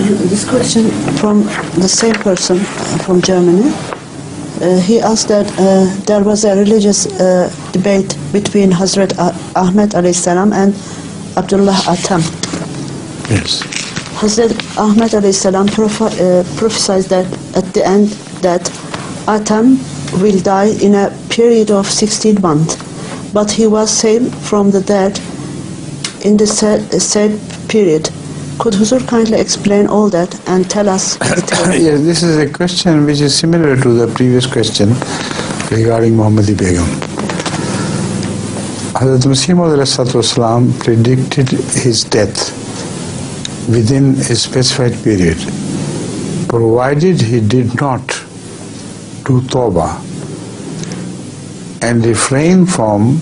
This question from the same person from Germany. He asked that there was a religious debate between Hazrat Ahmad alayhi salam and Abdullah Atham. Yes. Hazrat Ahmad alayhi salam prophesied that at the end that Atham will die in a period of 16 months, but he was saved from the dead in the said period. Could Huzur kindly explain all that and tell us the details? Yes, this is a question which is similar to the previous question regarding Muhammadi Begum. Hazrat Masih Maud predicted his death within a specified period, provided he did not do tawbah and refrain from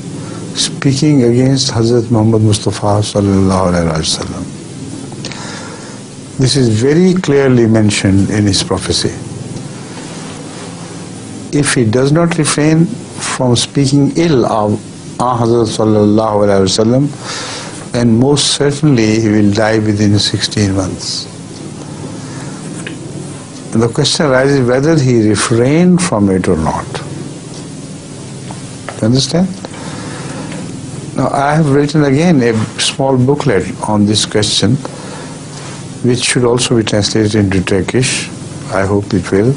speaking against Hazrat Muhammad Mustafa sallallahu alaihi wasallam. This is very clearly mentioned in his prophecy. If he does not refrain from speaking ill of Hazrat sallallahu alaihi wasallam, then most certainly he will die within 16 months. And the question arises whether he refrained from it or not. You understand? Now I have written again a small booklet on this question, which should also be translated into Turkish. I hope it will.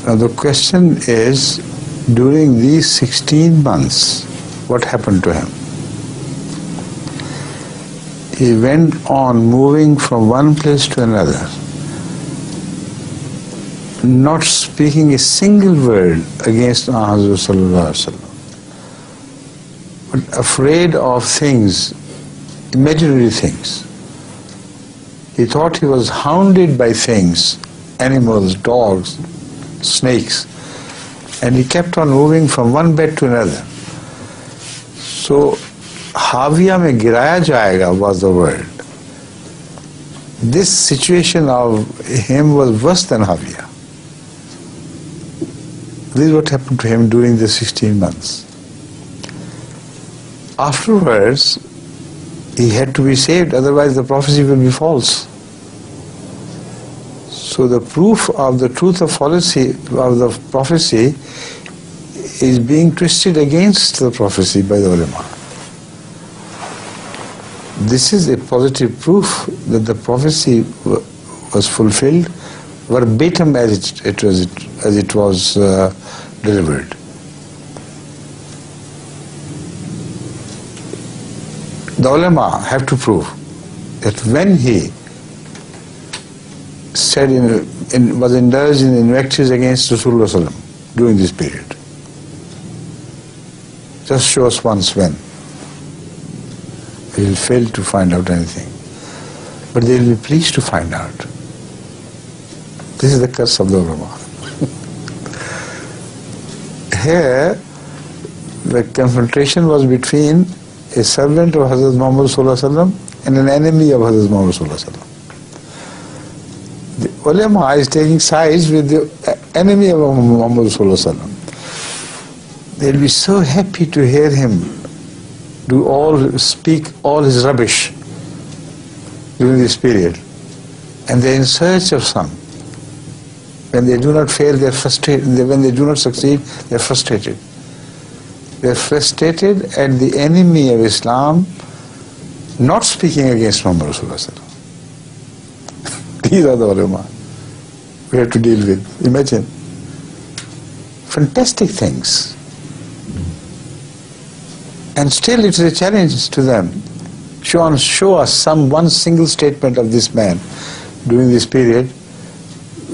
Now the question is, during these 16 months, what happened to him? He went on moving from one place to another, not speaking a single word against Hazrat sallallahu alaihi wasallam, but afraid of things, imaginary things. He thought he was hounded by things, animals, dogs, snakes, and he kept on moving from one bed to another. So, Haviya mein giraya jayega was the word. This situation of him was worse than Haviya. This is what happened to him during the 16 months. Afterwards, he had to be saved, otherwise the prophecy will be false. So the proof of the truth of the prophecy is being twisted against the prophecy by the ulama. This is a positive proof that the prophecy was fulfilled verbatim as it was delivered. The ulama have to prove that when he said was indulged in invectives against Rasulullah during this period, just show us once when. They will fail to find out anything, but they will be pleased to find out. This is the curse of the ulama. Here, the confrontation was between a servant of Hazrat Muhammad sallallahu alaihi wasallam and an enemy of Hazrat Muhammad sallallahu alaihi wasallam. The ulama is taking sides with the enemy of Muhammad sallallahu alaihi wasallam. They'll be so happy to hear him speak all his rubbish during this period, and they're in search of some. When they do not fail, they're frustrated. When they do not succeed, they're frustrated. They're frustrated at the enemy of Islam not speaking against Muhammad Rasulullah. These are the ulama we have to deal with. Imagine. Fantastic things. And still it is a challenge to them. Show us one single statement of this man during this period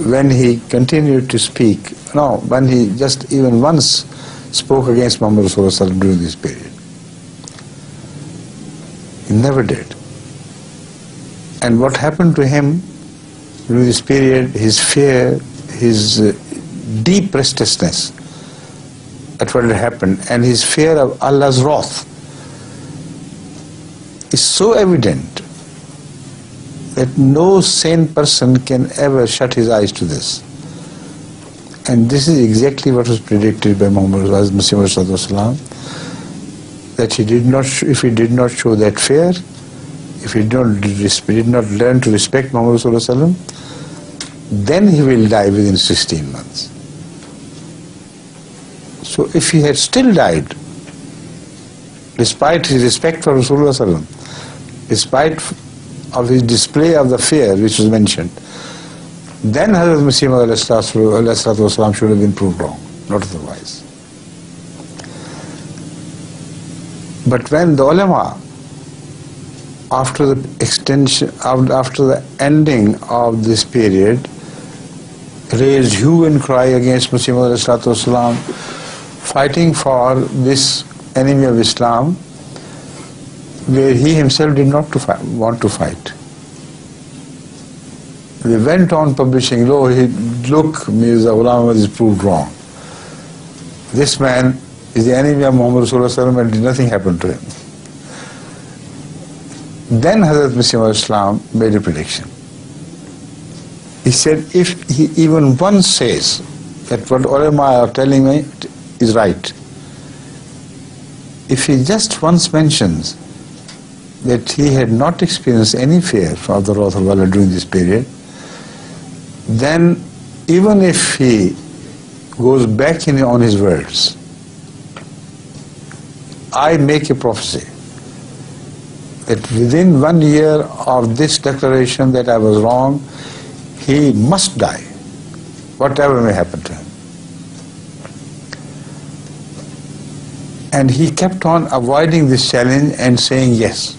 when he continued to speak. No, when he just even once spoke against Muhammad Rasulullah during this period. He never did. And what happened to him during this period, his fear, his deep restlessness at what had happened, and his fear of Allah's wrath is so evident that no sane person can ever shut his eyes to this. And this is exactly what was predicted by Muhammad Masih, that if he did not show that fear, if he did not learn to respect Muhammad sallallahu alaihi wasallam, then he will die within 16 months. So if he had still died, despite his respect for Rasulullah sallallahu alaihi wasallam, despite of his display of the fear which was mentioned, then Hazrat Masih Maud should have been proved wrong, not otherwise. But when the ulama, after the ending of this period, raised hue and cry against Masih Maud, fighting for this enemy of Islam, where he himself did not want to fight. They went on publishing, look, Mirza Ghulam Ahmad is proved wrong. This man is the enemy of Muhammad Rasulullah and nothing happened to him. Then Hazrat Masih Maud made a prediction. He said, if he even once says that what ulama are telling me is right, if he just once mentions that he had not experienced any fear of the wrath of Allah during this period, then even if he goes back on his words, I make a prophecy that within 1 year of this declaration that I was wrong, he must die, whatever may happen to him. And he kept on avoiding this challenge and saying yes.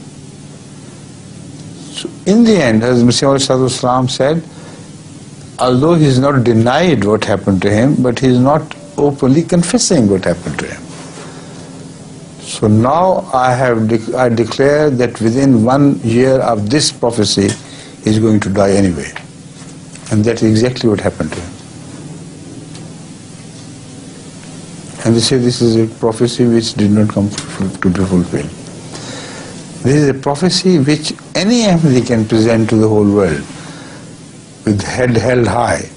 So in the end, as Masih Maud said, although he is not denied what happened to him, but he is not openly confessing what happened to him. So now I declare that within 1 year of this prophecy, he is going to die anyway. And that is exactly what happened to him. And they say this is a prophecy which did not come to be fulfilled. This is a prophecy which any Ahmadi can present to the whole world with head held high,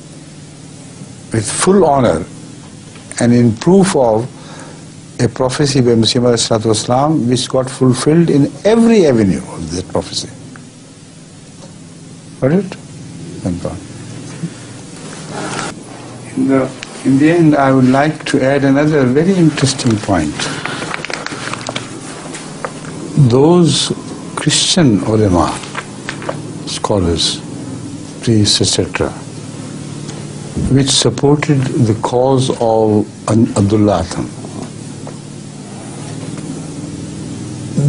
with full honor, and in proof of a prophecy by Masih Maud which got fulfilled in every avenue of that prophecy. Got it? Thank God. In the end, I would like to add another very interesting point. Those Christian ulama, scholars, priests, etc., which supported the cause of Abdullah Atham,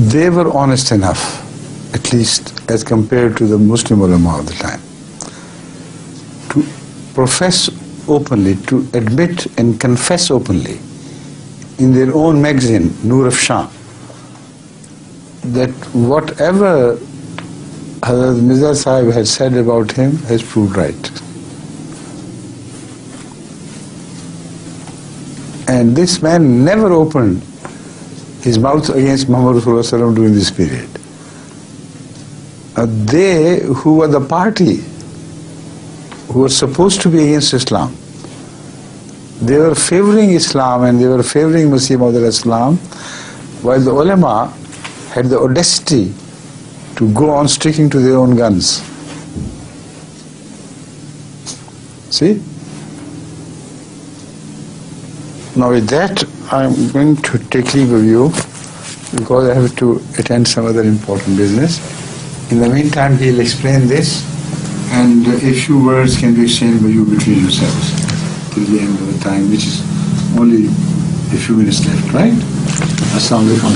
they were honest enough, at least as compared to the Muslim ulama of the time, to profess openly, to admit and confess openly in their own magazine, Noor of Shah, that whatever Hazrat Mirza Sahib had said about him has proved right. And this man never opened his mouth against Muhammad Rasulullah during this period. They who were the party who were supposed to be against Islam, they were favoring Islam and they were favoring Masih Maud Islam, while the ulama had the audacity to go on sticking to their own guns. See? Now with that, I'm going to take leave of you because I have to attend some other important business. In the meantime, he'll explain this, and a few words can be exchanged by you between yourselves till the end of the time, which is only a few minutes left, right? Assalamu alaikum.